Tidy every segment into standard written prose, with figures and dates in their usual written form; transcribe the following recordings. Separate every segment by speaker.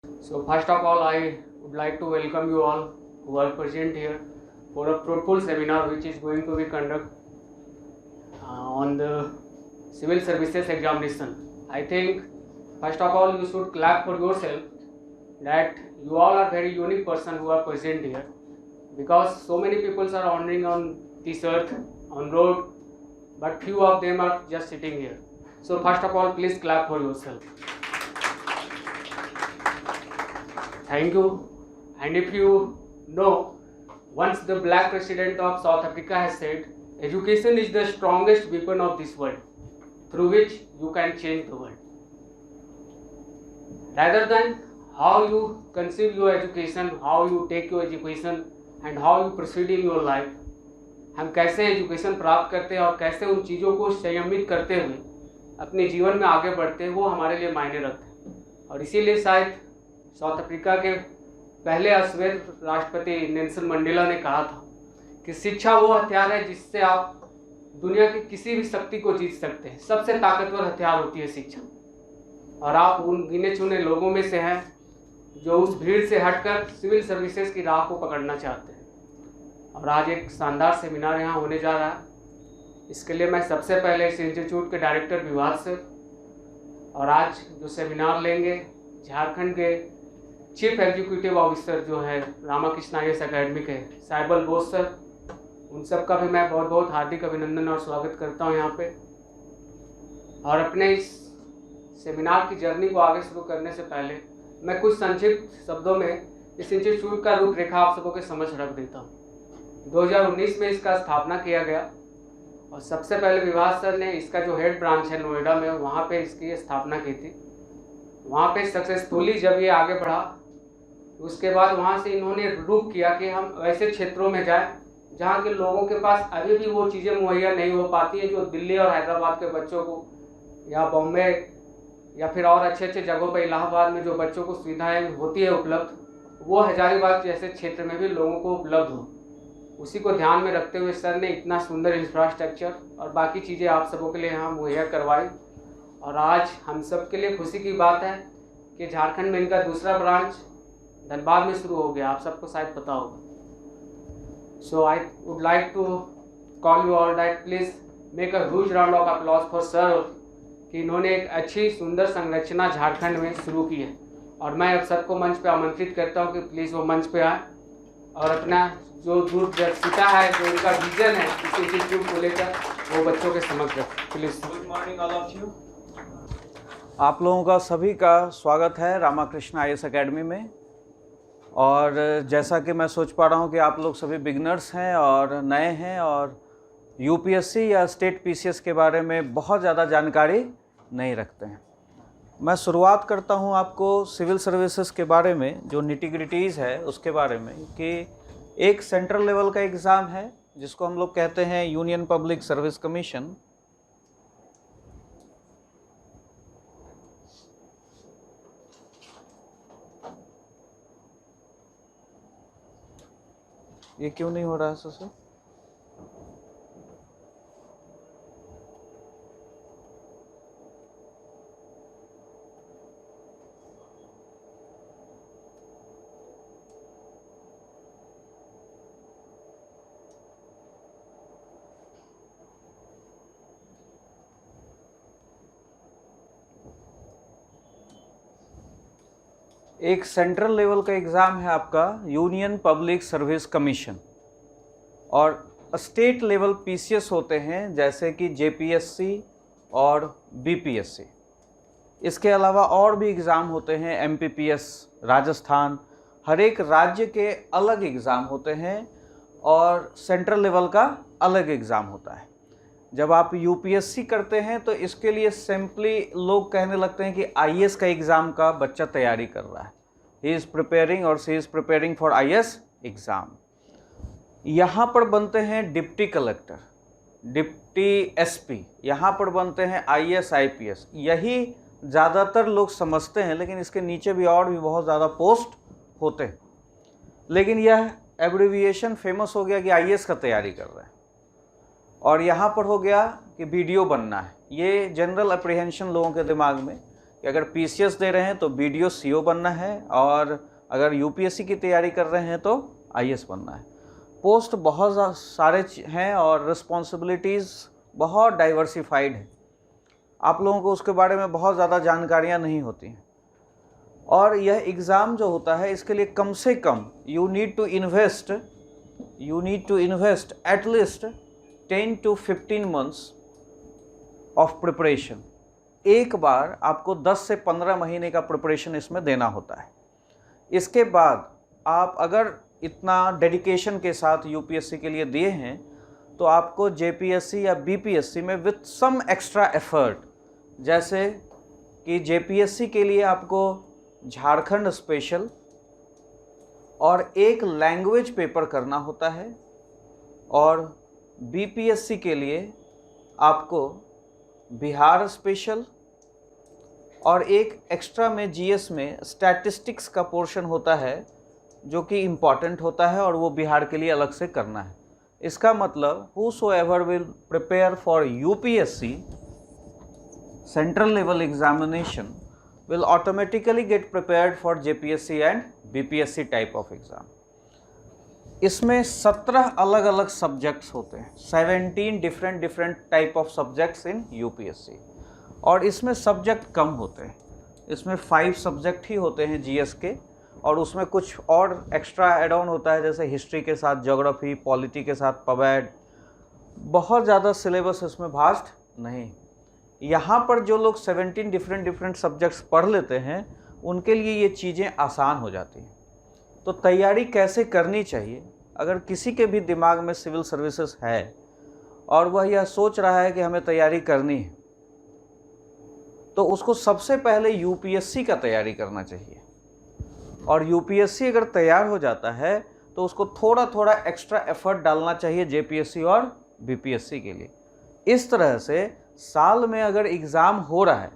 Speaker 1: So first of all, I would like to welcome you all who are present here for a fruitful seminar which is going to be conducted on the civil services examination. I think first of all you should clap for yourself that you all are very unique person who are present here, because so many people are wandering on this earth on road, but few of them are just sitting here. So first of all, please clap for yourself. Thank you. And if you know, once the black president of South Africa has said, education is the strongest weapon of this world through which you can change the world. Rather than how you conceive your education, how you take your education and how you proceed in your life, हम कैसे education प्राप्त करते हैं और कैसे उन चीज़ों को संयमित करते हुए अपने जीवन में आगे बढ़ते हैं, वो हमारे लिए मायने रखते हैं। और इसीलिए शायद साउथ अफ्रीका के पहले अश्वेत राष्ट्रपति नेल्सन मंडेला ने कहा था कि शिक्षा वो हथियार है जिससे आप दुनिया की किसी भी शक्ति को जीत सकते हैं। सबसे ताकतवर हथियार होती है शिक्षा, और आप उन गिने चुने लोगों में से हैं जो उस भीड़ से हटकर सिविल सर्विसेज की राह को पकड़ना चाहते हैं। और आज एक शानदार सेमिनार यहाँ होने जा रहा है। इसके लिए मैं सबसे पहले इस इंस्टीट्यूट के डायरेक्टर विभाग सर और आज जो सेमिनार लेंगे झारखंड के चीफ एग्जीक्यूटिव ऑफिसर जो है रामाकृष्ण आईएएस अकेडमी के साइबल बोस सर, उन सब का भी मैं बहुत बहुत हार्दिक अभिनंदन और स्वागत करता हूँ यहाँ पे। और अपने इस सेमिनार की जर्नी को आगे शुरू करने से पहले मैं कुछ संक्षिप्त शब्दों में इस इंस्टीट्यूट का रूपरेखा आप सबों के समझ रख देता हूँ। 2019 में इसका स्थापना किया गया और सबसे पहले विभाग सर ने इसका जो हेड ब्रांच है नोएडा में, वहाँ पे इसकी स्थापना की थी। वहाँ पे सक्सेसफुली जब ये आगे बढ़ा, उसके बाद वहाँ से इन्होंने रुख किया कि हम ऐसे क्षेत्रों में जाएं जहाँ के लोगों के पास अभी भी वो चीज़ें मुहैया नहीं हो पाती है जो दिल्ली और हैदराबाद के बच्चों को, या बॉम्बे या फिर और अच्छे अच्छे जगहों पर इलाहाबाद में जो बच्चों को सुविधाएँ होती है उपलब्ध, वो हजारीबाग जैसे क्षेत्र में भी लोगों को उपलब्ध हो। उसी को ध्यान में रखते हुए सर ने इतना सुंदर इंफ्रास्ट्रक्चर और बाकी चीज़ें आप सबों के लिए यहाँ मुहैया करवाई। और आज हम सब के लिए खुशी की बात है कि झारखंड में इनका दूसरा ब्रांच धनबाद में शुरू हो गया, आप सबको शायद पता होगा। So I would like to call you all that please make a huge round of applause for sir कि इन्होंने एक अच्छी सुंदर संरचना झारखंड में शुरू की है। और मैं अब सबको मंच पे आमंत्रित करता हूँ कि प्लीज़ वो मंच पे आए और अपना जो दूरदर्शिता है, जो उनका विजन है इस इंस्टीट्यूट को लेकर, वो बच्चों के समक्ष रखें please.
Speaker 2: Good morning all of you. आप लोगों का सभी का स्वागत है रामाकृष्ण आईएएस अकेडमी में। और जैसा कि मैं सोच पा रहा हूँ कि आप लोग सभी बिगनर्स हैं और नए हैं और यूपीएससी या स्टेट पीसीएस के बारे में बहुत ज़्यादा जानकारी नहीं रखते हैं। मैं शुरुआत करता हूँ आपको सिविल सर्विसेज के बारे में, जो निटिग्रिटीज़ है उसके बारे में, कि एक सेंट्रल लेवल का एग्ज़ाम है जिसको हम लोग कहते हैं यूनियन पब्लिक सर्विस कमीशन। ये क्यों नहीं हो रहा है सर? एक सेंट्रल लेवल का एग्ज़ाम है आपका यूनियन पब्लिक सर्विस कमीशन, और स्टेट लेवल पीसीएस होते हैं जैसे कि जेपीएससी और बीपीएससी। इसके अलावा और भी एग्ज़ाम होते हैं, एमपीपीएस राजस्थान, हर एक राज्य के अलग एग्ज़ाम होते हैं और सेंट्रल लेवल का अलग एग्ज़ाम होता है। जब आप यूपीएससी करते हैं तो इसके लिए सिंपली लोग कहने लगते हैं कि आईएएस का एग्ज़ाम का बच्चा तैयारी कर रहा है, ही इज़ प्रिपेयरिंग और she is preparing for IAS exam. यहाँ पर बनते हैं डिप्टी कलेक्टर, डिप्टी एसपी, यहाँ पर बनते हैं आईएएस आईपीएस। यही ज़्यादातर लोग समझते हैं, लेकिन इसके नीचे भी और भी बहुत ज़्यादा पोस्ट होते हैं। लेकिन यह एब्रिविएशन फेमस हो गया कि आईएएस का तैयारी कर रहे हैं। और यहाँ पर हो गया कि वीडियो बनना है। ये जनरल अप्रीहेंशन लोगों के दिमाग में कि अगर पीसीएस दे रहे हैं तो बीडीओ सीओ बनना है, और अगर यूपीएससी की तैयारी कर रहे हैं तो आईएएस बनना है। पोस्ट बहुत सारे हैं और रिस्पॉन्सिबिलिटीज़ बहुत डाइवर्सिफाइड है। आप लोगों को उसके बारे में बहुत ज़्यादा जानकारियाँ नहीं होती हैं। और यह एग्ज़ाम जो होता है इसके लिए कम से कम you need to invest at least 10 to 15 months of preparation. एक बार आपको 10 से 15 महीने का प्रिपरेशन इसमें देना होता है। इसके बाद आप अगर इतना डेडिकेशन के साथ यूपीएससी के लिए दिए हैं तो आपको जेपीएससी या बीपीएससी में विथ सम एक्स्ट्रा एफर्ट, जैसे कि जेपीएससी के लिए आपको झारखंड स्पेशल और एक लैंग्वेज पेपर करना होता है, और बीपीएससी के लिए आपको बिहार स्पेशल और एक एक्स्ट्रा में जीएस में स्टैटिस्टिक्स का पोर्शन होता है जो कि इम्पॉर्टेंट होता है, और वो बिहार के लिए अलग से करना है। इसका मतलब whosoever will prepare for UPSC central level examination will automatically get prepared for JPSC and BPSC type of exam। इसमें 17 अलग अलग सब्जेक्ट्स होते हैं, 17 different type of subjects in UPSC, और इसमें सब्जेक्ट कम होते हैं। इसमें 5 सब्जेक्ट ही होते हैं जीएस के, और उसमें कुछ और एक्स्ट्रा एड ऑन होता है, जैसे हिस्ट्री के साथ ज्योग्राफी, पॉलिटी के साथ पवेड। बहुत ज़्यादा सिलेबस इसमें वास्ट नहीं। यहाँ पर जो लोग 17 डिफरेंट सब्जेक्ट्स पढ़ लेते हैं उनके लिए ये चीज़ें आसान हो जाती हैं। तो तैयारी कैसे करनी चाहिए, अगर किसी के भी दिमाग में सिविल सर्विसेज है और वह यह सोच रहा है कि हमें तैयारी करनी है, तो उसको सबसे पहले यूपीएससी का तैयारी करना चाहिए। और यूपीएससी अगर तैयार हो जाता है तो उसको थोड़ा थोड़ा एक्स्ट्रा एफर्ट डालना चाहिए जेपीएससी और बीपीएससी के लिए। इस तरह से साल में अगर एग्ज़ाम हो रहा है,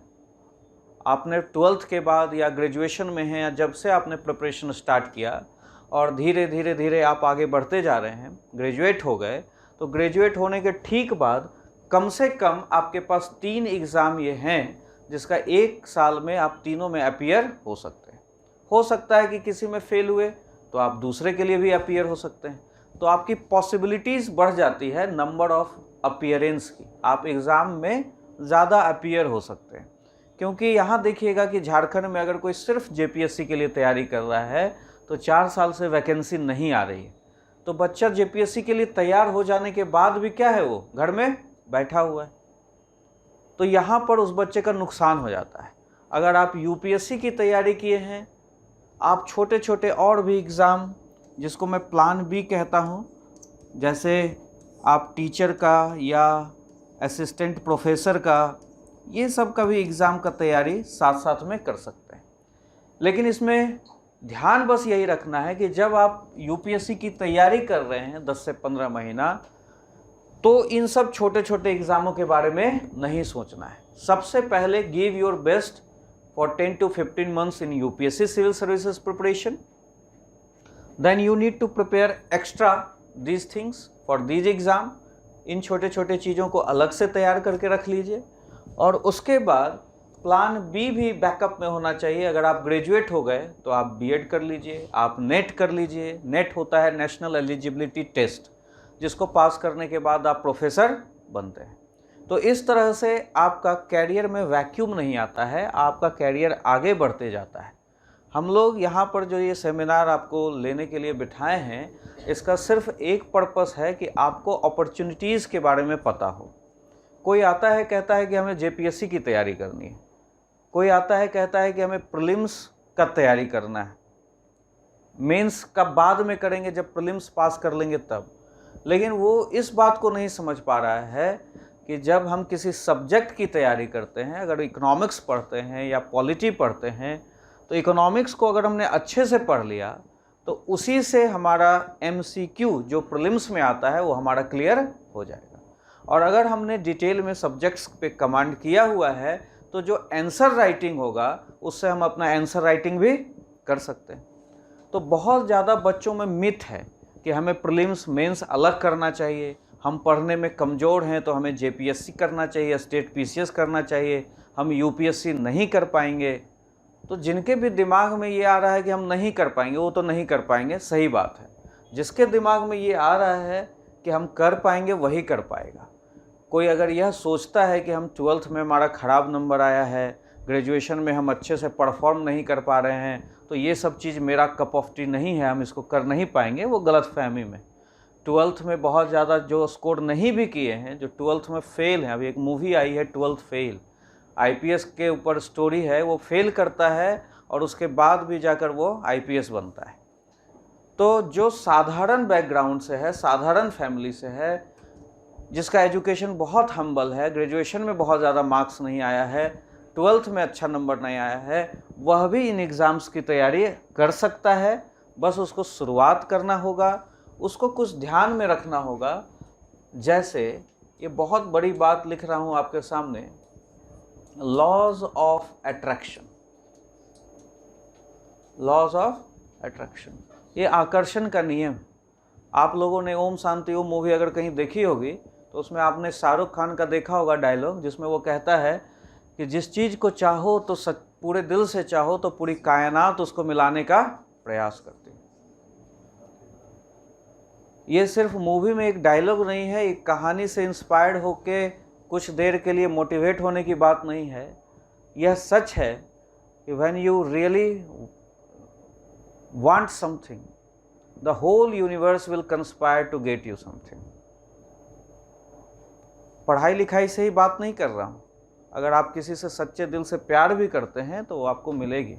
Speaker 2: आपने 12th के बाद या ग्रेजुएशन में हैं, या जब से आपने प्रिपरेशन स्टार्ट किया और धीरे धीरे आप आगे बढ़ते जा रहे हैं, ग्रेजुएट हो गए, तो ग्रेजुएट होने के ठीक बाद कम से कम आपके पास 3 एग्ज़ाम ये हैं जिसका एक साल में आप तीनों में अपीयर हो सकते हैं। हो सकता है कि किसी में फेल हुए तो आप दूसरे के लिए भी अपीयर हो सकते हैं। तो आपकी पॉसिबिलिटीज़ बढ़ जाती है नंबर ऑफ अपीयरेंस की, आप एग्ज़ाम में ज़्यादा अपीयर हो सकते हैं। क्योंकि यहाँ देखिएगा कि झारखंड में अगर कोई सिर्फ जेपीएससी के लिए तैयारी कर रहा है तो 4 साल से वैकेंसी नहीं आ रही है, तो बच्चा जेपीएससी के लिए तैयार हो जाने के बाद भी क्या है, वो घर में बैठा हुआ है। तो यहाँ पर उस बच्चे का नुकसान हो जाता है। अगर आप यूपीएससी की तैयारी किए हैं, आप छोटे छोटे और भी एग्ज़ाम, जिसको मैं प्लान बी कहता हूँ, जैसे आप टीचर का या असिस्टेंट प्रोफेसर का, ये सब का भी एग्ज़ाम का तैयारी साथ साथ में कर सकते हैं। लेकिन इसमें ध्यान बस यही रखना है कि जब आप यूपीएससी की तैयारी कर रहे हैं 10 से 15 महीना, तो इन सब छोटे छोटे एग्ज़ामों के बारे में नहीं सोचना है। सबसे पहले give your best for 10 to 15 months in UPSC Civil Services preparation. Then you need to prepare extra these things for these exam. इन छोटे छोटे चीज़ों को अलग से तैयार करके रख लीजिए, और उसके बाद प्लान बी भी बैकअप में होना चाहिए। अगर आप ग्रेजुएट हो गए तो आप बीएड कर लीजिए, आप नेट कर लीजिए। नेट होता है नेशनल एलिजिबिलिटी टेस्ट, जिसको पास करने के बाद आप प्रोफेसर बनते हैं। तो इस तरह से आपका कैरियर में वैक्यूम नहीं आता है, आपका कैरियर आगे बढ़ते जाता है। हम लोग यहाँ पर जो ये सेमिनार आपको लेने के लिए बिठाए हैं, इसका सिर्फ एक पर्पस है कि आपको अपॉर्चुनिटीज़ के बारे में पता हो। कोई आता है कहता है कि हमें जेपीएससी की तैयारी करनी है, कोई आता है कहता है कि हमें प्रीलिम्स का तैयारी करना है, मेंस का बाद में करेंगे जब प्रीलिम्स पास कर लेंगे तब। लेकिन वो इस बात को नहीं समझ पा रहा है कि जब हम किसी सब्जेक्ट की तैयारी करते हैं, अगर इकोनॉमिक्स पढ़ते हैं या पॉलिटी पढ़ते हैं, तो इकोनॉमिक्स को अगर हमने अच्छे से पढ़ लिया तो उसी से हमारा एमसीक्यू जो प्रीलिम्स में आता है वो हमारा क्लियर हो जाएगा। और अगर हमने डिटेल में सब्जेक्ट्स पे कमांड किया हुआ है तो जो आंसर राइटिंग होगा उससे हम अपना आंसर राइटिंग भी कर सकते हैं। तो बहुत ज़्यादा बच्चों में मिथ है कि हमें प्रीलिम्स मेंस अलग करना चाहिए, हम पढ़ने में कमज़ोर हैं तो हमें जेपीएससी करना चाहिए, स्टेट पीसीएस करना चाहिए, हम यूपीएससी नहीं कर पाएंगे। तो जिनके भी दिमाग में ये आ रहा है कि हम नहीं कर पाएंगे, वो तो नहीं कर पाएंगे, सही बात है। जिसके दिमाग में ये आ रहा है कि हम कर पाएंगे, वही कर पाएगा। कोई अगर यह सोचता है कि हम 12th में हमारा ख़राब नंबर आया है, ग्रेजुएशन में हम अच्छे से परफॉर्म नहीं कर पा रहे हैं, तो ये सब चीज़ मेरा कप ऑफ टी नहीं है, हम इसको कर नहीं पाएंगे, वो गलतफहमी में। 12th में बहुत ज़्यादा जो स्कोर नहीं भी किए हैं, जो 12th में फेल हैं, अभी एक मूवी आई है 12th फेल, आईपीएस के ऊपर स्टोरी है, वो फेल करता है और उसके बाद भी जाकर वो आईपीएस बनता है। तो जो साधारण बैकग्राउंड से है, साधारण फैमिली से है, जिसका एजुकेशन बहुत हम्बल है, ग्रेजुएशन में बहुत ज़्यादा मार्क्स नहीं आया है, 12th में अच्छा नंबर नहीं आया है, वह भी इन एग्ज़ाम्स की तैयारी कर सकता है। बस उसको शुरुआत करना होगा, उसको कुछ ध्यान में रखना होगा। जैसे ये बहुत बड़ी बात लिख रहा हूँ आपके सामने, laws of attraction. Laws of attraction, ये आकर्षण का नियम। आप लोगों ने ओम शांति ओम मूवी अगर कहीं देखी होगी तो उसमें आपने शाहरुख खान का देखा होगा डायलॉग, जिसमें वो कहता है कि जिस चीज़ को चाहो तो पूरे दिल से चाहो तो पूरी कायनात उसको मिलाने का प्रयास करती है। ये सिर्फ मूवी में एक डायलॉग नहीं है, एक कहानी से इंस्पायर्ड होके कुछ देर के लिए मोटिवेट होने की बात नहीं है। यह सच है कि when you really want something, the whole universe will conspire to get you something. पढ़ाई लिखाई से ही बात नहीं कर रहा हूँ। अगर आप किसी से सच्चे दिल से प्यार भी करते हैं तो वो आपको मिलेगी।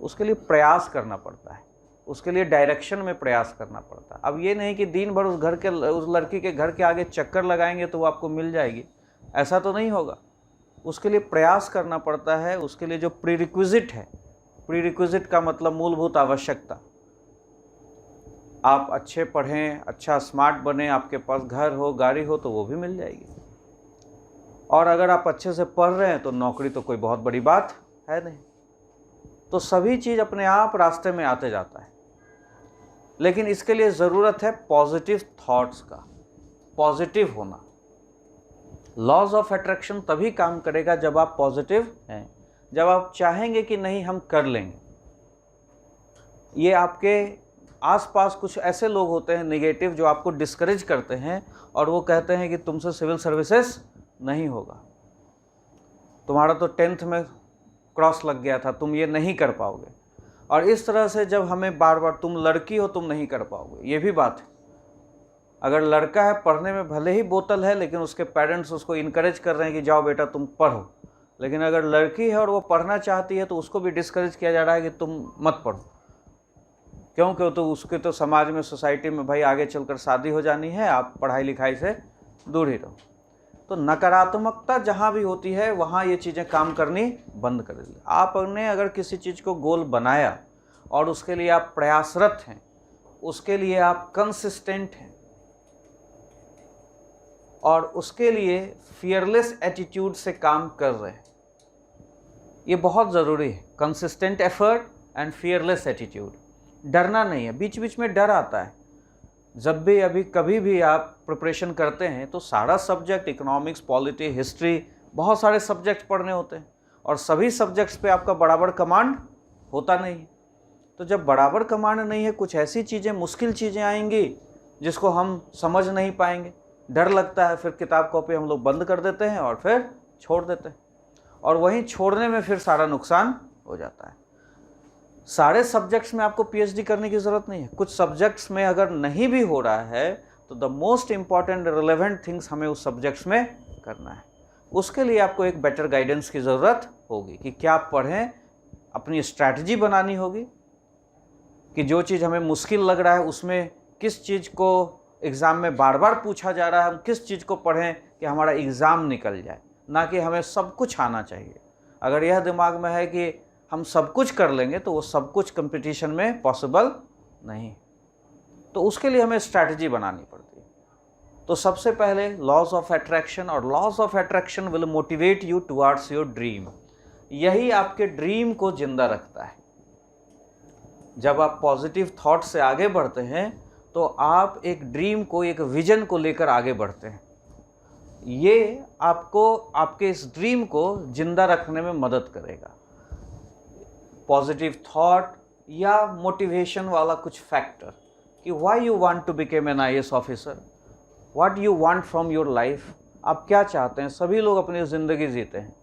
Speaker 2: उसके लिए प्रयास करना पड़ता है, उसके लिए डायरेक्शन में प्रयास करना पड़ता है। अब ये नहीं कि दिन भर उस लड़की के घर के आगे चक्कर लगाएंगे तो वो आपको मिल जाएगी, ऐसा तो नहीं होगा। उसके लिए प्रयास करना पड़ता है। उसके लिए जो प्रीरिक्विजिट है, प्रीरिक्विजिट का मतलब मूलभूत आवश्यकता, आप अच्छे पढ़ें, अच्छा स्मार्ट बने, आपके पास घर हो, गाड़ी हो, तो वो भी मिल जाएगी। और अगर आप अच्छे से पढ़ रहे हैं तो नौकरी तो कोई बहुत बड़ी बात है नहीं। तो सभी चीज़ अपने आप रास्ते में आते जाता है, लेकिन इसके लिए ज़रूरत है पॉजिटिव थॉट्स का, पॉजिटिव होना। लॉज ऑफ अट्रैक्शन तभी काम करेगा जब आप पॉजिटिव हैं, जब आप चाहेंगे कि नहीं हम कर लेंगे। ये आपके आसपास कुछ ऐसे लोग होते हैं नेगेटिव, जो आपको डिस्करेज करते हैं और वो कहते हैं कि तुमसे सिविल सर्विसेज नहीं होगा, तुम्हारा तो 10th में क्रॉस लग गया था, तुम ये नहीं कर पाओगे। और इस तरह से जब हमें बार बार तुम लड़की हो तुम नहीं कर पाओगे, ये भी बात है। अगर लड़का है, पढ़ने में भले ही बोतल है, लेकिन उसके पेरेंट्स उसको इनकरेज कर रहे हैं कि जाओ बेटा तुम पढ़ो। लेकिन अगर लड़की है और वो पढ़ना चाहती है तो उसको भी डिस्करेज किया जा रहा है कि तुम मत पढ़ो। क्योंकि तो उसके तो समाज में, सोसाइटी में भाई आगे चलकर शादी हो जानी है, आप पढ़ाई लिखाई से दूर ही रहो। तो नकारात्मकता जहाँ भी होती है वहाँ ये चीज़ें काम करनी बंद कर दी। आपने अगर किसी चीज़ को गोल बनाया और उसके लिए आप प्रयासरत हैं, उसके लिए आप कंसिस्टेंट हैं और उसके लिए फियरलेस एटीट्यूड से काम कर रहे हैं, ये बहुत ज़रूरी है। Consistent effort and fearless attitude. डरना नहीं है, बीच बीच में डर आता है। जब भी कभी भी आप प्रिपरेशन करते हैं तो सारा सब्जेक्ट, इकोनॉमिक्स, पॉलिटी, हिस्ट्री, बहुत सारे सब्जेक्ट पढ़ने होते हैं और सभी सब्जेक्ट्स पे आपका बराबर कमांड होता नहीं है। तो जब बराबर कमांड नहीं है, कुछ ऐसी चीज़ें, मुश्किल चीज़ें आएंगी जिसको हम समझ नहीं पाएंगे, डर लगता है, फिर किताब कॉपी हम लोग बंद कर देते हैं और फिर छोड़ देते हैं, और वहीं छोड़ने में फिर सारा नुकसान हो जाता है। सारे सब्जेक्ट्स में आपको पीएचडी करने की ज़रूरत नहीं है। कुछ सब्जेक्ट्स में अगर नहीं भी हो रहा है तो the most important relevant things हमें उस सब्जेक्ट्स में करना है। उसके लिए आपको एक बेटर गाइडेंस की ज़रूरत होगी कि क्या पढ़ें, अपनी स्ट्रैटेजी बनानी होगी कि जो चीज़ हमें मुश्किल लग रहा है उसमें किस चीज़ को एग्ज़ाम में बार बार पूछा जा रहा है, हम किस चीज़ को पढ़ें कि हमारा एग्ज़ाम निकल जाए, ना कि हमें सब कुछ आना चाहिए। अगर यह दिमाग में है कि हम सब कुछ कर लेंगे तो वो सब कुछ कंपटीशन में पॉसिबल नहीं। तो उसके लिए हमें स्ट्रैटेजी बनानी पड़ती है। तो सबसे पहले लॉज ऑफ अट्रैक्शन, और laws of attraction will motivate you towards your dream. यही आपके ड्रीम को जिंदा रखता है। जब आप पॉजिटिव थॉट से आगे बढ़ते हैं तो आप एक ड्रीम को, एक विजन को लेकर आगे बढ़ते हैं। ये आपको आपके इस ड्रीम को जिंदा रखने में मदद करेगा। पॉजिटिव थॉट या मोटिवेशन वाला कुछ फैक्टर कि why you want to become an IAS officer, what you want from your life, आप क्या चाहते हैं। सभी लोग अपनी ज़िंदगी जीते हैं।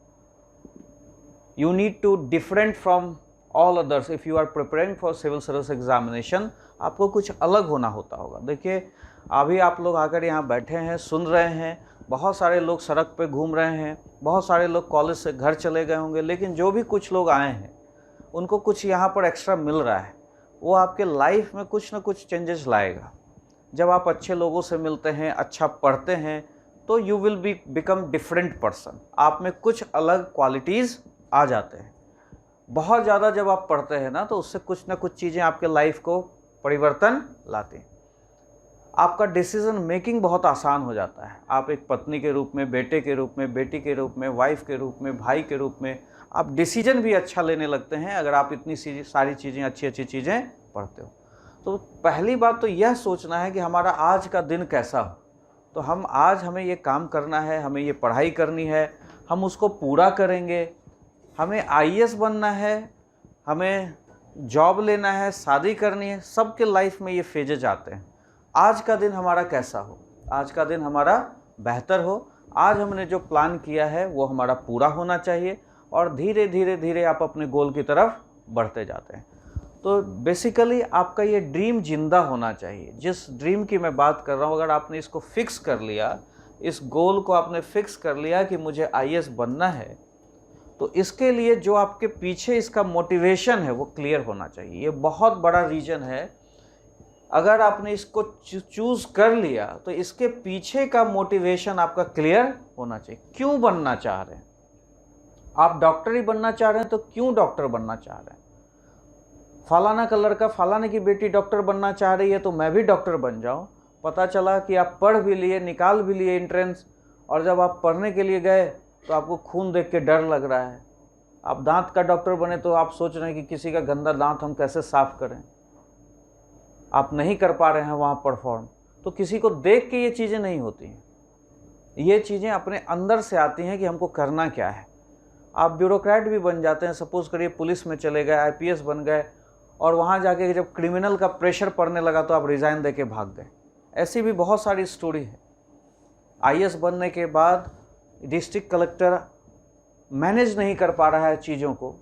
Speaker 2: You need to different from all others. If you are preparing for civil service examination, आपको कुछ अलग होना होता होगा। देखिए, अभी आप लोग आकर यहाँ बैठे हैं, सुन रहे हैं, बहुत सारे लोग सड़क पे घूम रहे हैं, बहुत सारे लोग कॉलेज से घर चले गए होंगे, लेकिन जो भी कुछ लोग आए हैं उनको कुछ यहाँ पर एक्स्ट्रा मिल रहा है। वो आपके लाइफ में कुछ ना कुछ चेंजेस लाएगा। जब आप अच्छे लोगों से मिलते हैं, अच्छा पढ़ते हैं, तो you will become different person. आप में कुछ अलग क्वालिटीज़ आ जाते हैं। बहुत ज़्यादा जब आप पढ़ते हैं ना, तो उससे कुछ ना कुछ चीज़ें आपके लाइफ को परिवर्तन लाती हैं। आपका डिसीज़न मेकिंग बहुत आसान हो जाता है। आप एक पत्नी के रूप में, बेटे के रूप में, बेटी के रूप में, वाइफ के रूप में, भाई के रूप में आप डिसीजन भी अच्छा लेने लगते हैं, अगर आप इतनी सारी चीज़ें, अच्छी अच्छी चीज़ें पढ़ते हो। तो पहली बात तो यह सोचना है कि हमारा आज का दिन कैसा हो। तो हमें ये काम करना है, हमें ये पढ़ाई करनी है, हम उसको पूरा करेंगे। हमें IAS बनना है, हमें जॉब लेना है, शादी करनी है। सबके लाइफ में ये फेजेज आते हैं। आज का दिन हमारा कैसा हो, आज का दिन हमारा बेहतर हो, आज हमने जो प्लान किया है वो हमारा पूरा होना चाहिए, और धीरे धीरे धीरे आप अपने गोल की तरफ बढ़ते जाते हैं। तो बेसिकली आपका ये ड्रीम जिंदा होना चाहिए। जिस ड्रीम की मैं बात कर रहा हूँ, अगर आपने इसको फिक्स कर लिया, इस गोल को आपने फिक्स कर लिया कि मुझे IAS बनना है, तो इसके लिए जो आपके पीछे इसका मोटिवेशन है वो क्लियर होना चाहिए। ये बहुत बड़ा रीजन है। अगर आपने इसको चूज़ कर लिया तो इसके पीछे का मोटिवेशन आपका क्लियर होना चाहिए। क्यों बनना चाह रहे हैं आप? डॉक्टर ही बनना चाह रहे हैं तो क्यों डॉक्टर बनना चाह रहे हैं? फलाना का लड़का, फलाने की बेटी डॉक्टर बनना चाह रही है तो मैं भी डॉक्टर बन जाऊं। पता चला कि आप पढ़ भी लिए, निकाल भी लिए एंट्रेंस, और जब आप पढ़ने के लिए गए तो आपको खून देख के डर लग रहा है। आप दांत का डॉक्टर बने तो आप सोच रहे हैं कि किसी का गंदा दांत हम कैसे साफ करें। आप नहीं कर पा रहे हैं वहाँ परफॉर्म। तो किसी को देख के ये चीज़ें नहीं होती हैं। ये चीज़ें अपने अंदर से आती हैं कि हमको करना क्या है। आप ब्यूरोक्रेट भी बन जाते हैं। सपोज करिए पुलिस में चले गए, IPS बन गए, और वहाँ जाके जब क्रिमिनल का प्रेशर पड़ने लगा तो आप रिज़ाइन दे के भाग गए। ऐसी भी बहुत सारी स्टोरी है। IAS बनने के बाद डिस्ट्रिक्ट कलेक्टर मैनेज नहीं कर पा रहा है चीज़ों को,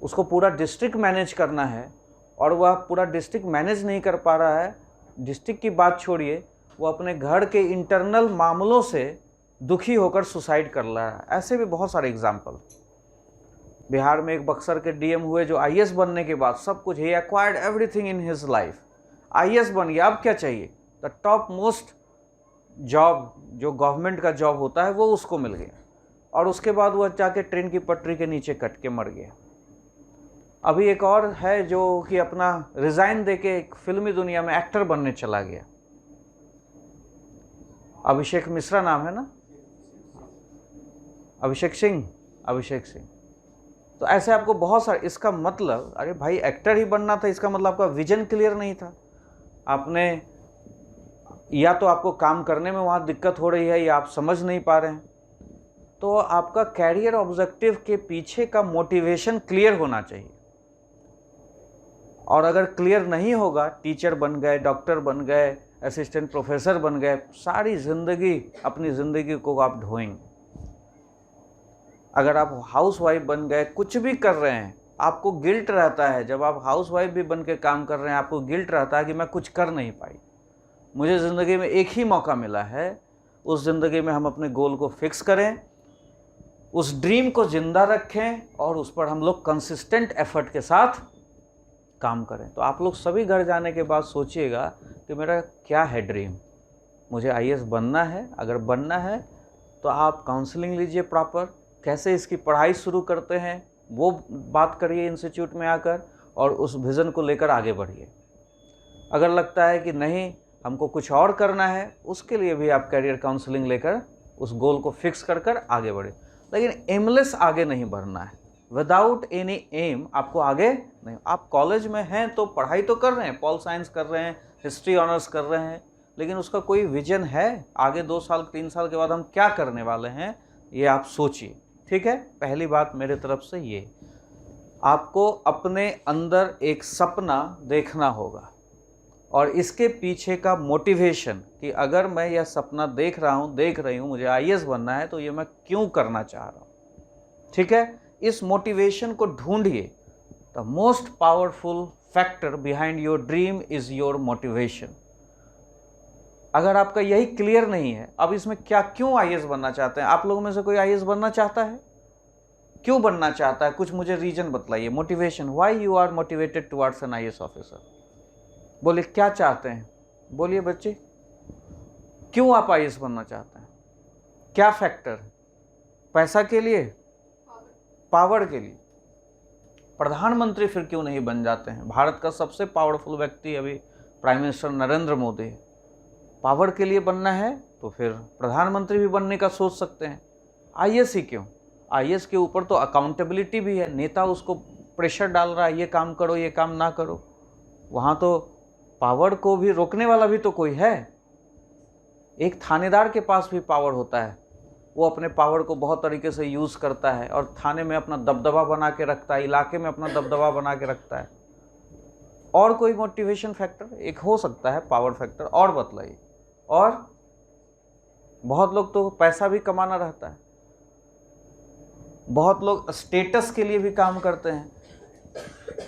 Speaker 2: उसको पूरा डिस्ट्रिक्ट मैनेज करना है, और वह पूरा डिस्ट्रिक्ट मैनेज नहीं कर पा रहा है। डिस्ट्रिक्ट की बात छोड़िए, वो अपने घर के इंटरनल मामलों से दुखी होकर सुसाइड कर रहा है। ऐसे भी बहुत सारे एग्जाम्पल। बिहार में एक बक्सर के DM हुए जो IAS बनने के बाद सब कुछ, he acquired everything in his life. IAS बन गया, अब क्या चाहिए? द टॉप मोस्ट जॉब जो गवर्नमेंट का जॉब होता है वो उसको मिल गया, और उसके बाद वह जाके ट्रेन की पटरी के नीचे कट के मर गया। अभी एक और है जो कि अपना रिज़ाइन देके एक फिल्मी दुनिया में एक्टर बनने चला गया। अभिषेक मिश्रा नाम है ना, अभिषेक सिंह। तो ऐसे आपको बहुत सारे, इसका मतलब, अरे भाई एक्टर ही बनना था, इसका मतलब आपका विजन क्लियर नहीं था। आपने, या तो आपको काम करने में वहाँ दिक्कत हो रही है, या आप समझ नहीं पा रहे हैं। तो आपका कैरियर ऑब्जेक्टिव के पीछे का मोटिवेशन क्लियर होना चाहिए। और अगर क्लियर नहीं होगा, टीचर बन गए, डॉक्टर बन गए, असिस्टेंट प्रोफेसर बन गए, सारी ज़िंदगी, अपनी ज़िंदगी को आप ढोएंगे। अगर आप हाउसवाइफ बन गए, कुछ भी कर रहे हैं, आपको गिल्ट रहता है। जब आप हाउसवाइफ भी बन के काम कर रहे हैं, आपको गिल्ट रहता है कि मैं कुछ कर नहीं पाई, मुझे ज़िंदगी में एक ही मौका मिला है। उस ज़िंदगी में हम अपने गोल को फिक्स करें, उस ड्रीम को ज़िंदा रखें, और उस पर हम लोग कंसिस्टेंट एफर्ट के साथ काम करें। तो आप लोग सभी घर जाने के बाद सोचिएगा कि मेरा क्या है ड्रीम। मुझे IAS बनना है। अगर बनना है तो आप काउंसलिंग लीजिए प्रॉपर, कैसे इसकी पढ़ाई शुरू करते हैं वो बात करिए इंस्टीट्यूट में आकर, और उस विज़न को लेकर आगे बढ़िए। अगर लगता है कि नहीं हमको कुछ और करना है, उसके लिए भी आप करियर काउंसलिंग लेकर उस गोल को फिक्स कर आगे बढ़े। लेकिन एमलेस आगे नहीं बढ़ना है। विदाउट एनी एम आपको आगे नहीं। आप कॉलेज में हैं तो पढ़ाई तो कर रहे हैं, पॉल साइंस कर रहे हैं, हिस्ट्री ऑनर्स कर रहे हैं, लेकिन उसका कोई विजन है आगे 2 साल 3 साल के बाद हम क्या करने वाले हैं, ये आप सोचिए। ठीक है, पहली बात मेरे तरफ से ये, आपको अपने अंदर एक सपना देखना होगा और इसके पीछे का मोटिवेशन कि अगर मैं यह सपना देख रही हूँ मुझे आईएएस बनना है तो ये मैं क्यों करना चाह रहा हूँ। ठीक है, इस मोटिवेशन को ढूंढिए। The most powerful factor behind your dream is your motivation. अगर आपका यही क्लियर नहीं है, अब इसमें क्यों आईएएस बनना चाहते हैं? आप लोगों में से कोई आईएएस बनना चाहता है? क्यों बनना चाहता है? कुछ मुझे रीजन बतलाइए। Motivation, why you are motivated towards an IAS officer. बोलिए क्या चाहते हैं, बोलिए बच्चे, क्यों आप आईएएस बनना चाहते हैं? क्या फैक्टर है? पैसा के लिए, पावर के लिए? प्रधानमंत्री फिर क्यों नहीं बन जाते हैं? भारत का सबसे पावरफुल व्यक्ति अभी प्राइम मिनिस्टर नरेंद्र मोदी है। पावर के लिए बनना है तो फिर प्रधानमंत्री भी बनने का सोच सकते हैं। आईएएस ही क्यों? आईएएस के ऊपर तो अकाउंटेबिलिटी भी है, नेता उसको प्रेशर डाल रहा है, ये काम करो ये काम ना करो। वहाँ तो पावर को भी रोकने वाला भी तो कोई है। एक थानेदार के पास भी पावर होता है, वो अपने पावर को बहुत तरीके से यूज़ करता है और थाने में अपना दबदबा बना के रखता है, इलाके में अपना दबदबा बना के रखता है। और कोई मोटिवेशन फैक्टर एक हो सकता है, पावर फैक्टर, और बतलाइए। और बहुत लोग तो पैसा भी कमाना रहता है, बहुत लोग स्टेटस के लिए भी काम करते हैं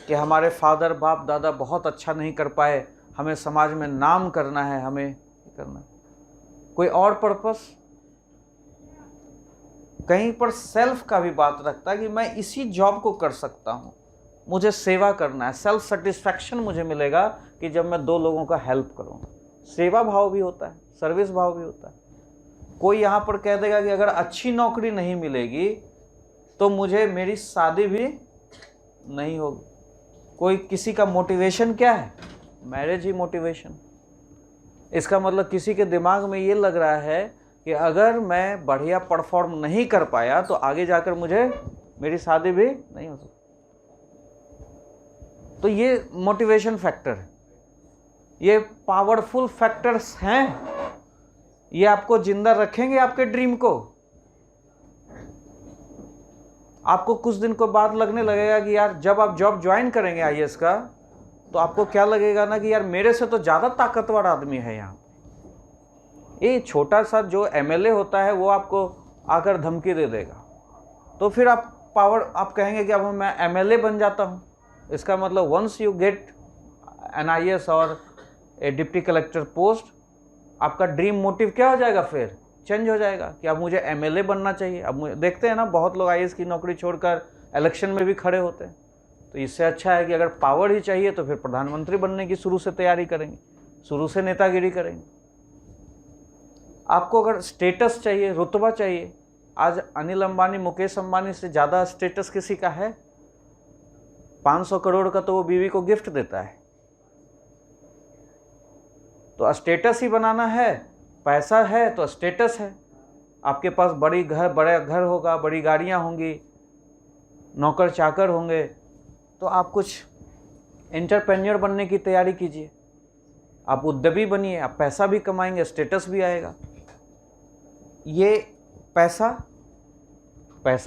Speaker 2: कि हमारे फादर बाप दादा बहुत अच्छा नहीं कर पाए, हमें समाज में नाम करना है, हमें करना है। कोई और पर्पस, कहीं पर सेल्फ का भी बात रखता है कि मैं इसी जॉब को कर सकता हूँ, मुझे सेवा करना है, सेल्फ सेटिस्फैक्शन मुझे मिलेगा कि जब मैं 2 लोगों का हेल्प करूँगा। सेवा भाव भी होता है, सर्विस भाव भी होता है। कोई यहाँ पर कह देगा कि अगर अच्छी नौकरी नहीं मिलेगी तो मुझे मेरी शादी भी नहीं होगी। कोई किसी का मोटिवेशन क्या है? मैरिज ही मोटिवेशन। इसका मतलब किसी के दिमाग में ये लग रहा है कि अगर मैं बढ़िया परफॉर्म नहीं कर पाया तो आगे जाकर मुझे मेरी शादी भी नहीं हो सकती। तो ये मोटिवेशन फैक्टर है, ये पावरफुल फैक्टर्स हैं, ये आपको जिंदा रखेंगे आपके ड्रीम को। आपको कुछ दिन को बाद लगने लगेगा कि यार जब आप जॉब ज्वाइन करेंगे आईएएस का तो आपको क्या लगेगा ना कि यार मेरे से तो ज़्यादा ताकतवर आदमी है यहाँ। ये छोटा सा जो एमएलए होता है वो आपको आकर धमकी दे देगा, तो फिर आप कहेंगे कि अब मैं एमएलए बन जाता हूँ। इसका मतलब once you get an IAS और ए डिप्टी कलेक्टर पोस्ट, आपका ड्रीम मोटिव क्या हो जाएगा? फिर चेंज हो जाएगा कि अब मुझे एमएलए बनना चाहिए। अब मुझे देखते हैं ना, बहुत लोग आईएएस की नौकरी छोड़कर इलेक्शन में भी खड़े होते हैं। तो इससे अच्छा है कि अगर पावर ही चाहिए तो फिर प्रधानमंत्री बनने की शुरू से तैयारी करेंगे, शुरू से नेतागिरी करेंगे। आपको अगर स्टेटस चाहिए, रुतबा चाहिए, आज अनिल अंबानी मुकेश अंबानी से ज़्यादा स्टेटस किसी का है? 500 करोड़ का तो वो बीवी को गिफ्ट देता है। तो स्टेटस ही बनाना है, पैसा है तो स्टेटस है। आपके पास बड़ा घर होगा, बड़ी गाड़ियाँ होंगी, नौकर चाकर होंगे, तो आप कुछ एंटरप्रेन्योर बनने की तैयारी कीजिए। आप उद्यमी बनिए, आप पैसा भी कमाएंगे, स्टेटस भी आएगा। ये पैसा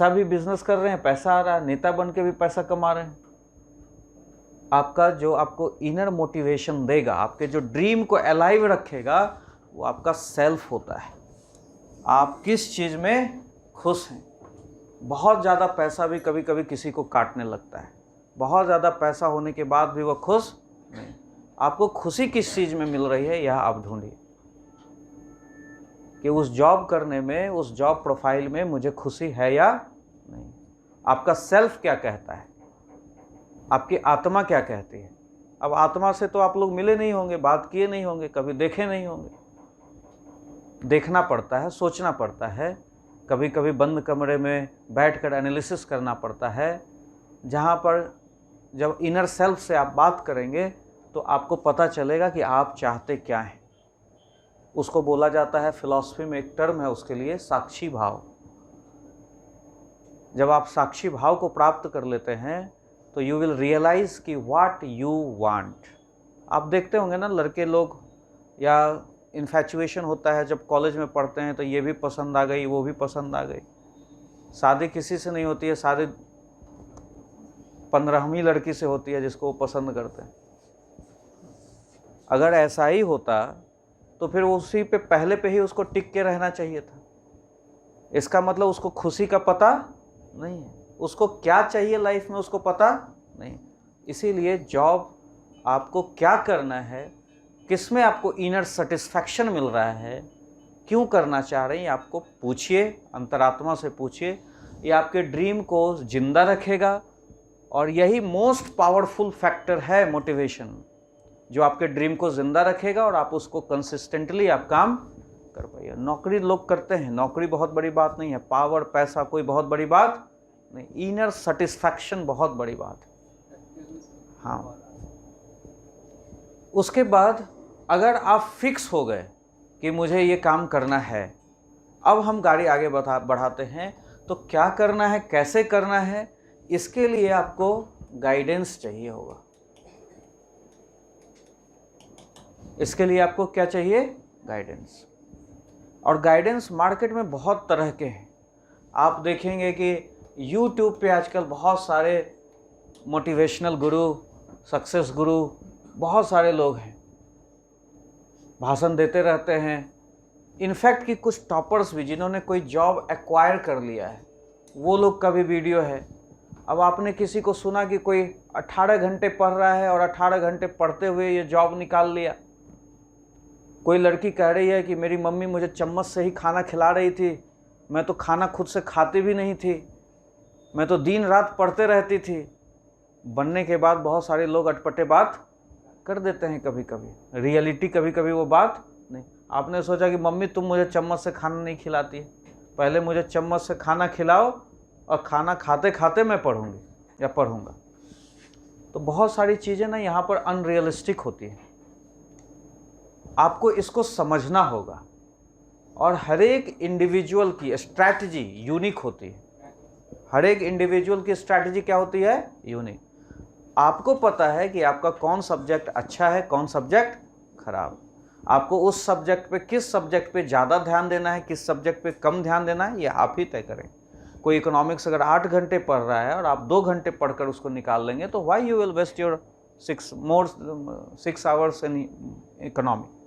Speaker 2: भी बिजनेस कर रहे हैं, पैसा आ रहा है, नेता बन के भी पैसा कमा रहे हैं। आपका जो आपको इनर मोटिवेशन देगा, आपके जो ड्रीम को अलाइव रखेगा, वो आपका सेल्फ होता है। आप किस चीज़ में खुश हैं। बहुत ज़्यादा पैसा भी कभी कभी किसी को काटने लगता है, बहुत ज़्यादा पैसा होने के बाद भी वो खुश नहीं। आपको खुशी किस चीज़ में मिल रही है, यह आप ढूंढिए कि उस जॉब करने में, उस जॉब प्रोफाइल में मुझे खुशी है या नहीं। आपका सेल्फ क्या कहता है, आपकी आत्मा क्या कहती है। अब आत्मा से तो आप लोग मिले नहीं होंगे, बात किए नहीं होंगे, कभी देखे नहीं होंगे। देखना पड़ता है, सोचना पड़ता है, कभी कभी बंद कमरे में बैठकर एनालिसिस करना पड़ता है, जहाँ पर जब इनर सेल्फ से आप बात करेंगे तो आपको पता चलेगा कि आप चाहते क्या हैं। उसको बोला जाता है, फिलॉसफी में एक टर्म है उसके लिए, साक्षी भाव। जब आप साक्षी भाव को प्राप्त कर लेते हैं तो यू विल रियलाइज कि व्हाट यू वांट। आप देखते होंगे ना, लड़के लोग या इन्फैचुएशन होता है जब कॉलेज में पढ़ते हैं, तो ये भी पसंद आ गई, वो भी पसंद आ गई। शादी किसी से नहीं होती है, शादी 15वीं लड़की से होती है जिसको वो पसंद करते हैं। अगर ऐसा ही होता तो फिर उसी पे पहले पे ही उसको टिक के रहना चाहिए था। इसका मतलब उसको खुशी का पता नहीं है, उसको क्या चाहिए लाइफ में उसको पता नहीं। इसीलिए जॉब आपको क्या करना है, किसमें आपको इनर सेटिस्फैक्शन मिल रहा है, क्यों करना चाह रहे हैं, आपको पूछिए, अंतरात्मा से पूछिए। ये आपके ड्रीम को जिंदा रखेगा और यही मोस्ट पावरफुल फैक्टर है मोटिवेशन, जो आपके ड्रीम को जिंदा रखेगा और आप उसको कंसिस्टेंटली आप काम कर पाइए। नौकरी लोग करते हैं, नौकरी बहुत बड़ी बात नहीं है, पावर पैसा कोई बहुत बड़ी बात नहीं, इनर सेटिस्फैक्शन बहुत बड़ी बात है। हाँ, उसके बाद अगर आप फिक्स हो गए कि मुझे ये काम करना है, अब हम गाड़ी आगे बढ़ाते हैं। तो क्या करना है, कैसे करना है, इसके लिए आपको गाइडेंस चाहिए होगा। इसके लिए आपको क्या चाहिए, गाइडेंस। और गाइडेंस मार्केट में बहुत तरह के हैं। आप देखेंगे कि YouTube पे आजकल बहुत सारे मोटिवेशनल गुरु, सक्सेस गुरु, बहुत सारे लोग हैं, भाषण देते रहते हैं। इनफैक्ट कि कुछ टॉपर्स भी जिन्होंने कोई जॉब एक्वायर कर लिया है, वो लोग का भी वीडियो है। अब आपने किसी को सुना कि कोई 18 घंटे पढ़ रहा है और 18 घंटे पढ़ते हुए ये जॉब निकाल लिया। कोई लड़की कह रही है कि मेरी मम्मी मुझे चम्मच से ही खाना खिला रही थी, मैं तो खाना खुद से खाती भी नहीं थी, मैं तो दिन रात पढ़ते रहती थी। बनने के बाद बहुत सारे लोग अटपटे बात कर देते हैं, कभी कभी रियलिटी, कभी कभी वो बात नहीं। आपने सोचा कि मम्मी तुम मुझे चम्मच से खाना नहीं खिलाती है, पहले मुझे चम्मच से खाना खिलाओ और खाना खाते खाते मैं पढ़ूंगी या पढ़ूंगा। तो बहुत सारी चीज़ें ना यहाँ पर अनरियलिस्टिक होती है, आपको इसको समझना होगा। और हर एक इंडिविजुअल की स्ट्रैटेजी यूनिक होती है। हर एक इंडिविजुअल की स्ट्रैटेजी क्या होती है, यूनिक। आपको पता है कि आपका कौन सब्जेक्ट अच्छा है, कौन सब्जेक्ट खराब। आपको उस सब्जेक्ट पे, किस सब्जेक्ट पे ज़्यादा ध्यान देना है, किस सब्जेक्ट पे कम ध्यान देना है, ये आप ही तय करें। कोई इकोनॉमिक्स अगर 8 घंटे पढ़ रहा है और आप 2 घंटे पढ़कर उसको निकाल लेंगे, तो why you will waste your 6 hours in economy.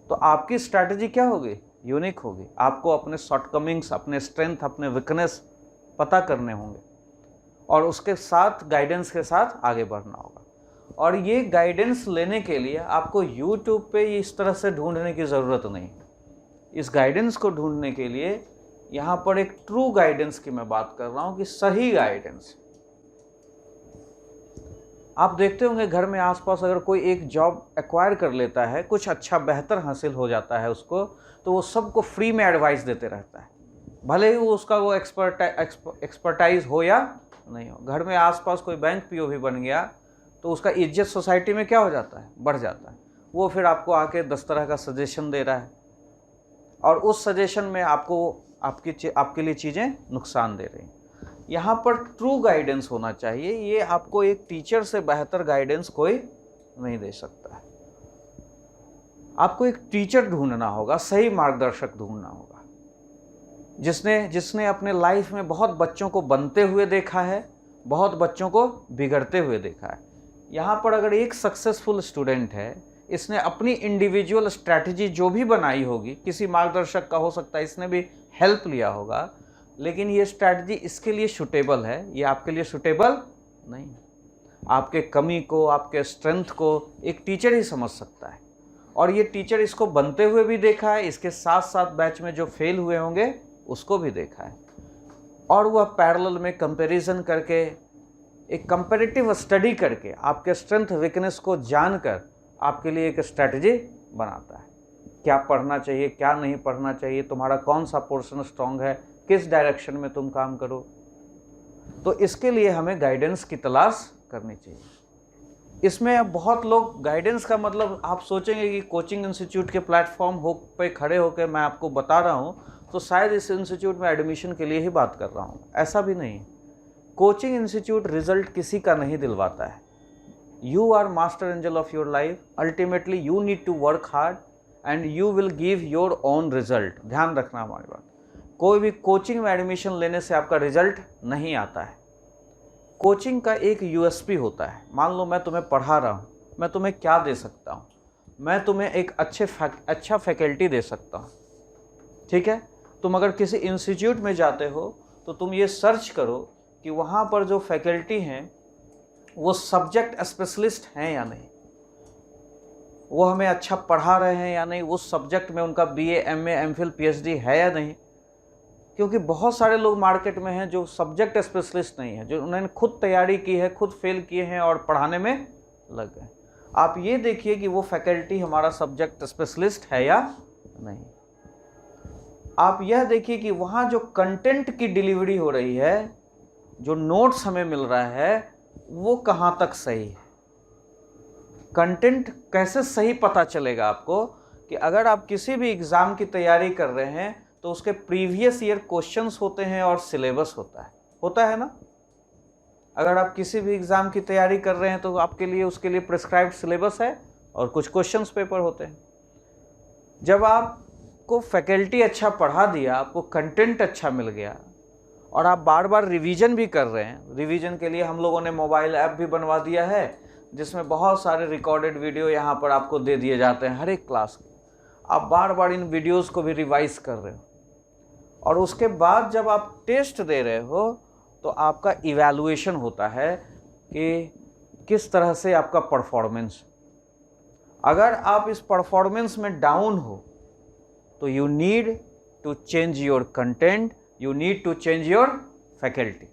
Speaker 2: तो आपकी स्ट्रैटेजी क्या होगी, यूनिक होगी। आपको अपने शॉर्टकमिंग्स, अपने स्ट्रेंथ, अपने वीकनेस पता करने होंगे और उसके साथ गाइडेंस के साथ आगे बढ़ना होगा। और ये गाइडेंस लेने के लिए आपको YouTube पे इस तरह से ढूंढने की ज़रूरत नहीं। इस गाइडेंस को ढूंढने के लिए यहाँ पर एक ट्रू गाइडेंस की मैं बात कर रहा हूँ, कि सही गाइडेंस। आप देखते होंगे घर में आसपास अगर कोई एक जॉब एक्वायर कर लेता है, कुछ अच्छा बेहतर हासिल हो जाता है उसको, तो वो सबको फ्री में एडवाइस देते रहता है, भले ही वो उसका वो एक्सपर्टाइज हो या नहीं हो। घर में आसपास कोई बैंक पीओ भी बन गया तो उसका इज्जत सोसाइटी में क्या हो जाता है, बढ़ जाता है। वो फिर आपको आके 10 तरह का सजेशन दे रहा है और उस सजेशन में आपको आपके लिए चीज़ें नुकसान दे रही हैं। यहाँ पर ट्रू गाइडेंस होना चाहिए। ये आपको एक टीचर से बेहतर गाइडेंस कोई नहीं दे सकता है। आपको एक टीचर ढूंढना होगा, सही मार्गदर्शक ढूंढना होगा, जिसने अपने लाइफ में बहुत बच्चों को बनते हुए देखा है, बहुत बच्चों को बिगड़ते हुए देखा है। यहाँ पर अगर एक सक्सेसफुल स्टूडेंट है, इसने अपनी इंडिविजुअल स्ट्रैटेजी जो भी बनाई होगी, किसी मार्गदर्शक का हो सकता है, इसने भी हेल्प लिया होगा, लेकिन ये स्ट्रैटेजी इसके लिए सूटेबल है, ये आपके लिए सूटेबल नहीं है। आपके कमी को, आपके स्ट्रेंथ को एक टीचर ही समझ सकता है। और ये टीचर इसको बनते हुए भी देखा है, इसके साथ साथ बैच में जो फेल हुए होंगे उसको भी देखा है, और वह पैरेलल में कंपैरिजन करके, एक कंपैरेटिव स्टडी करके, आपके स्ट्रेंथ वीकनेस को जानकर आपके लिए एक स्ट्रैटेजी बनाता है। क्या पढ़ना चाहिए, क्या नहीं पढ़ना चाहिए, तुम्हारा कौन सा पोर्शन स्ट्रांग है, किस डायरेक्शन में तुम काम करो। तो इसके लिए हमें गाइडेंस की तलाश करनी चाहिए। इसमें अब बहुत लोग गाइडेंस का मतलब आप सोचेंगे कि कोचिंग इंस्टीट्यूट के प्लेटफॉर्म पे खड़े होकर मैं आपको बता रहा हूँ तो शायद इस इंस्टीट्यूट में एडमिशन के लिए ही बात कर रहा हूँ। ऐसा भी नहीं। कोचिंग इंस्टीट्यूट रिजल्ट किसी का नहीं दिलवाता है। You are master angel of your life. Ultimately you need to work hard and you will give your own result. ध्यान रखना हमारी बात। कोई भी कोचिंग में एडमिशन लेने से आपका रिजल्ट नहीं आता है। कोचिंग का एक यूएसपी होता है। मान लो मैं तुम्हें पढ़ा रहा हूँ, मैं तुम्हें क्या दे सकता हूँ? मैं तुम्हें एक अच्छा फैकल्टी दे सकता हूँ, ठीक है। तुम अगर किसी इंस्टीट्यूट में जाते हो तो तुम ये सर्च करो कि वहाँ पर जो फैकल्टी हैं वो सब्जेक्ट स्पेशलिस्ट हैं या नहीं, वो हमें अच्छा पढ़ा रहे हैं या नहीं, उस सब्जेक्ट में उनका बीए, एमए, एमफिल, पीएचडी है या नहीं। क्योंकि बहुत सारे लोग मार्केट में हैं जो सब्जेक्ट स्पेशलिस्ट नहीं है, जो उन्होंने खुद तैयारी की है, खुद फेल किए हैं और पढ़ाने में लग गए। आप ये देखिए कि वो फैकल्टी हमारा सब्जेक्ट स्पेशलिस्ट है या नहीं। आप यह देखिए कि वहाँ जो कंटेंट की डिलीवरी हो रही है, जो नोट्स हमें मिल रहा है, वो कहाँ तक सही है। कंटेंट कैसे सही पता चलेगा आपको कि अगर आप किसी भी एग्ज़ाम की तैयारी कर रहे हैं तो उसके प्रीवियस ईयर क्वेश्चंस होते हैं और सिलेबस होता है ना। अगर आप किसी भी एग्ज़ाम की तैयारी कर रहे हैं तो आपके लिए उसके लिए प्रिस्क्राइब्ड सिलेबस है और कुछ क्वेश्चंस पेपर होते हैं। जब आपको फैकल्टी अच्छा पढ़ा दिया, आपको कंटेंट अच्छा मिल गया और आप बार बार रिवीजन भी कर रहे हैं, रिवीजन के लिए हम लोगों ने मोबाइल ऐप भी बनवा दिया है जिसमें बहुत सारे रिकॉर्डेड वीडियो यहाँ पर आपको दे दिए जाते हैं हर एक क्लास के। आप बार बार इन वीडियोस को भी रिवाइज कर रहे हो और उसके बाद जब आप टेस्ट दे रहे हो तो आपका इवैल्यूएशन होता है कि किस तरह से आपका परफॉर्मेंस। अगर आप इस परफॉर्मेंस में डाउन हो तो you need to change your content, you need to change your faculty.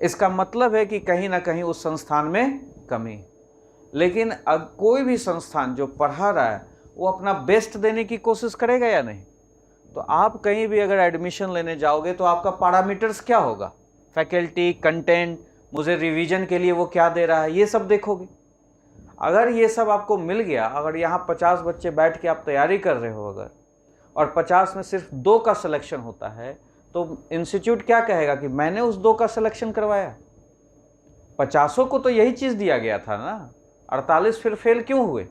Speaker 2: इसका मतलब है कि कहीं ना कहीं उस संस्थान में कमी है। लेकिन अब कोई भी संस्थान जो पढ़ा रहा है वो अपना बेस्ट देने की कोशिश करेगा या नहीं। तो आप कहीं भी अगर एडमिशन लेने जाओगे तो आपका पैरामीटर्स क्या होगा? फैकल्टी, कंटेंट, मुझे रिवीजन के लिए वो क्या दे रहा है, ये सब देखोगे। अगर ये सब आपको मिल गया, अगर यहाँ 50 बच्चे बैठ के आप तैयारी कर रहे हो अगर, और 50 में सिर्फ 2 का सिलेक्शन होता है तो इंस्टीट्यूट क्या कहेगा कि मैंने उस 2 का सिलेक्शन करवाया। 50 को तो यही चीज़ दिया गया था ना, 48 फिर फेल क्यों हुए?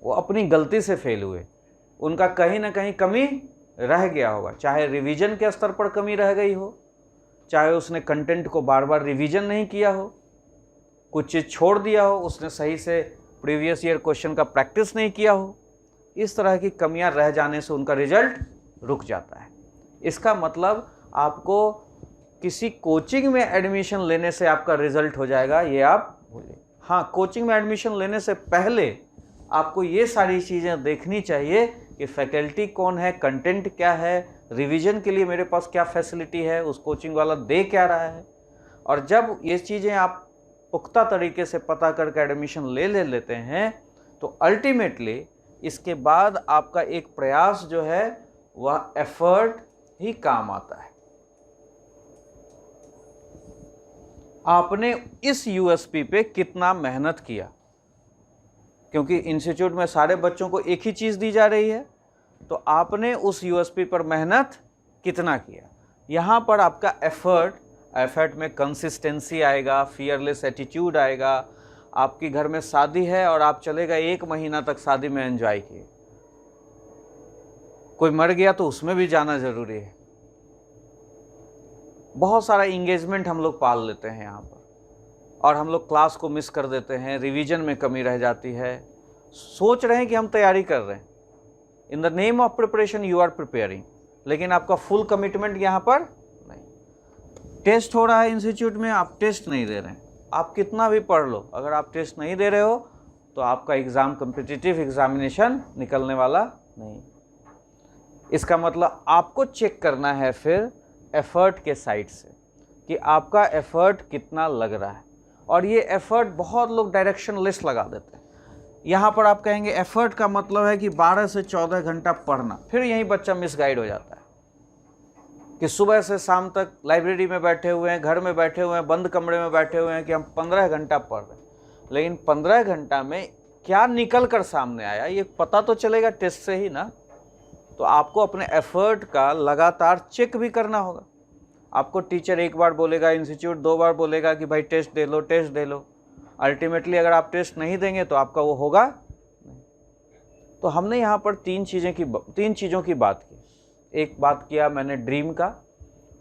Speaker 2: वो अपनी गलती से फेल हुए। उनका कहीं ना कहीं कमी रह गया होगा, चाहे रिवीजन के स्तर पर कमी रह गई हो, चाहे उसने कंटेंट को बार बार रिवीजन नहीं किया हो, कुछ चीज़ छोड़ दिया हो, उसने सही से प्रीवियस ईयर क्वेश्चन का प्रैक्टिस नहीं किया हो। इस तरह की कमियां रह जाने से उनका रिजल्ट रुक जाता है। इसका मतलब आपको किसी कोचिंग में एडमिशन लेने से आपका रिजल्ट हो जाएगा, ये आप भूलिए। हाँ, कोचिंग में एडमिशन लेने से पहले आपको ये सारी चीज़ें देखनी चाहिए कि फैकल्टी कौन है, कंटेंट क्या है, रिवीजन के लिए मेरे पास क्या फैसिलिटी है, उस कोचिंग वाला दे क्या रहा है। और जब ये चीज़ें आप पुख्ता तरीके से पता करके एडमिशन ले लेते हैं तो अल्टीमेटली इसके बाद आपका एक प्रयास जो है वह एफर्ट ही काम आता है। आपने इस यूएसपी पे कितना मेहनत किया, क्योंकि इंस्टीट्यूट में सारे बच्चों को एक ही चीज़ दी जा रही है, तो आपने उस यूएसपी पर मेहनत कितना किया। यहाँ पर आपका एफर्ट में कंसिस्टेंसी आएगा, फियरलेस एटीट्यूड आएगा। आपकी घर में शादी है और आप चले गए 1 महीना तक शादी में एंजॉय किए, कोई मर गया तो उसमें भी जाना ज़रूरी है। बहुत सारा इंगेजमेंट हम लोग पाल लेते हैं यहाँ पर और हम लोग क्लास को मिस कर देते हैं, रिवीजन में कमी रह जाती है। सोच रहे हैं कि हम तैयारी कर रहे हैं, in the name of preparation you are preparing, लेकिन आपका फुल कमिटमेंट यहाँ पर नहीं। टेस्ट हो रहा है इंस्टीट्यूट में, आप टेस्ट नहीं दे रहे हैं, आप कितना भी पढ़ लो, अगर आप टेस्ट नहीं दे रहे हो तो आपका एग्ज़ाम कम्पिटिटिव एग्जामिनेशन निकलने वाला नहीं। इसका मतलब आपको चेक करना है फिर एफर्ट के साइड से कि आपका एफर्ट कितना लग रहा है। और ये एफर्ट बहुत लोग डायरेक्शन लेस लगा देते हैं। यहाँ पर आप कहेंगे एफर्ट का मतलब है कि 12 से 14 घंटा पढ़ना, फिर यहीं बच्चा मिसगाइड हो जाता है कि सुबह से शाम तक लाइब्रेरी में बैठे हुए हैं, घर में बैठे हुए हैं, बंद कमरे में बैठे हुए हैं कि हम 15 घंटा पढ़ रहे हैं। लेकिन 15 घंटा में क्या निकल कर सामने आया ये पता तो चलेगा टेस्ट से ही ना। तो आपको अपने एफर्ट का लगातार चेक भी करना होगा। आपको टीचर एक बार बोलेगा, इंस्टीट्यूट 2 बार बोलेगा कि भाई टेस्ट दे लो, टेस्ट दे लो। अल्टीमेटली अगर आप टेस्ट नहीं देंगे तो आपका वो होगा नहीं। तो हमने यहाँ पर तीन चीज़ों की बात की। एक बात किया मैंने ड्रीम का,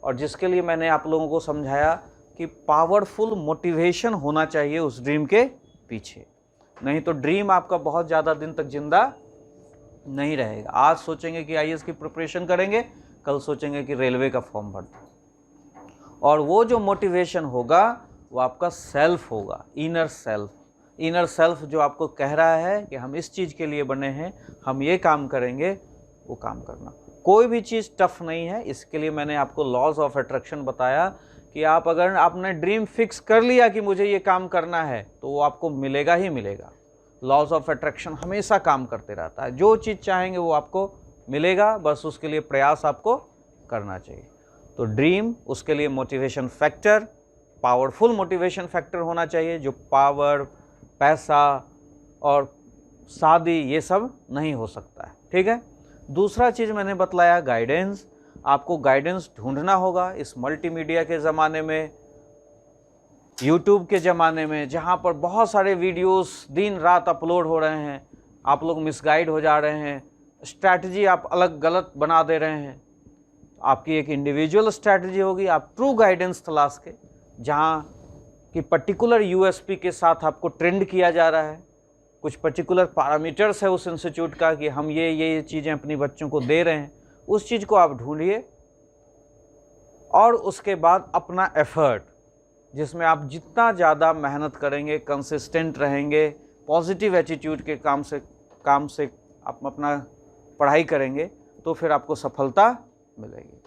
Speaker 2: और जिसके लिए मैंने आप लोगों को समझाया कि पावरफुल मोटिवेशन होना चाहिए उस ड्रीम के पीछे, नहीं तो ड्रीम आपका बहुत ज़्यादा दिन तक जिंदा नहीं रहेगा। आज सोचेंगे कि आईएएस की प्रिपरेशन करेंगे, कल सोचेंगे कि रेलवे का फॉर्म भर दें। और वो जो मोटिवेशन होगा वो आपका सेल्फ होगा, इनर सेल्फ जो आपको कह रहा है कि हम इस चीज़ के लिए बने हैं, हम ये काम करेंगे, वो काम करना। कोई भी चीज़ टफ नहीं है। इसके लिए मैंने आपको लॉज ऑफ अट्रैक्शन बताया कि आप अगर आपने ड्रीम फिक्स कर लिया कि मुझे ये काम करना है तो वो आपको मिलेगा ही मिलेगा। लॉज ऑफ अट्रैक्शन हमेशा काम करते रहता है, जो चीज़ चाहेंगे वो आपको मिलेगा, बस उसके लिए प्रयास आपको करना चाहिए। तो ड्रीम, उसके लिए motivation factor, powerful motivation factor होना चाहिए, जो पावर, पैसा और शादी ये सब नहीं हो सकता है। ठीक है। दूसरा चीज़ मैंने बतलाया गाइडेंस। आपको गाइडेंस ढूंढना होगा इस मल्टीमीडिया के ज़माने में, यूट्यूब के ज़माने में, जहाँ पर बहुत सारे वीडियोस दिन रात अपलोड हो रहे हैं। आप लोग मिसगाइड हो जा रहे हैं, स्ट्रैटेजी आप अलग गलत बना दे रहे हैं। आपकी एक इंडिविजुअल स्ट्रैटेजी होगी, आप ट्रू गाइडेंस तलाश के, जहाँ कि पर्टिकुलर यूएसपी के साथ आपको ट्रेंड किया जा रहा है, कुछ पर्टिकुलर पैरामीटर्स है उस इंस्टीट्यूट का कि हम ये चीज़ें अपनी बच्चों को दे रहे हैं, उस चीज़ को आप ढूंढिए। और उसके बाद अपना एफर्ट, जिसमें आप जितना ज़्यादा मेहनत करेंगे, कंसिस्टेंट रहेंगे, पॉजिटिव एटीट्यूड के काम से आप अपना पढ़ाई करेंगे तो फिर आपको सफलता मिलेगी।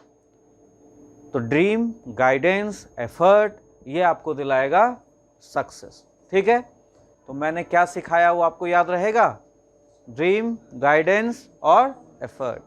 Speaker 2: तो ड्रीम, गाइडेंस, एफर्ट, ये आपको दिलाएगा सक्सेस। ठीक है। तो मैंने क्या सिखाया वो आपको याद रहेगा? ड्रीम, गाइडेंस और एफर्ट।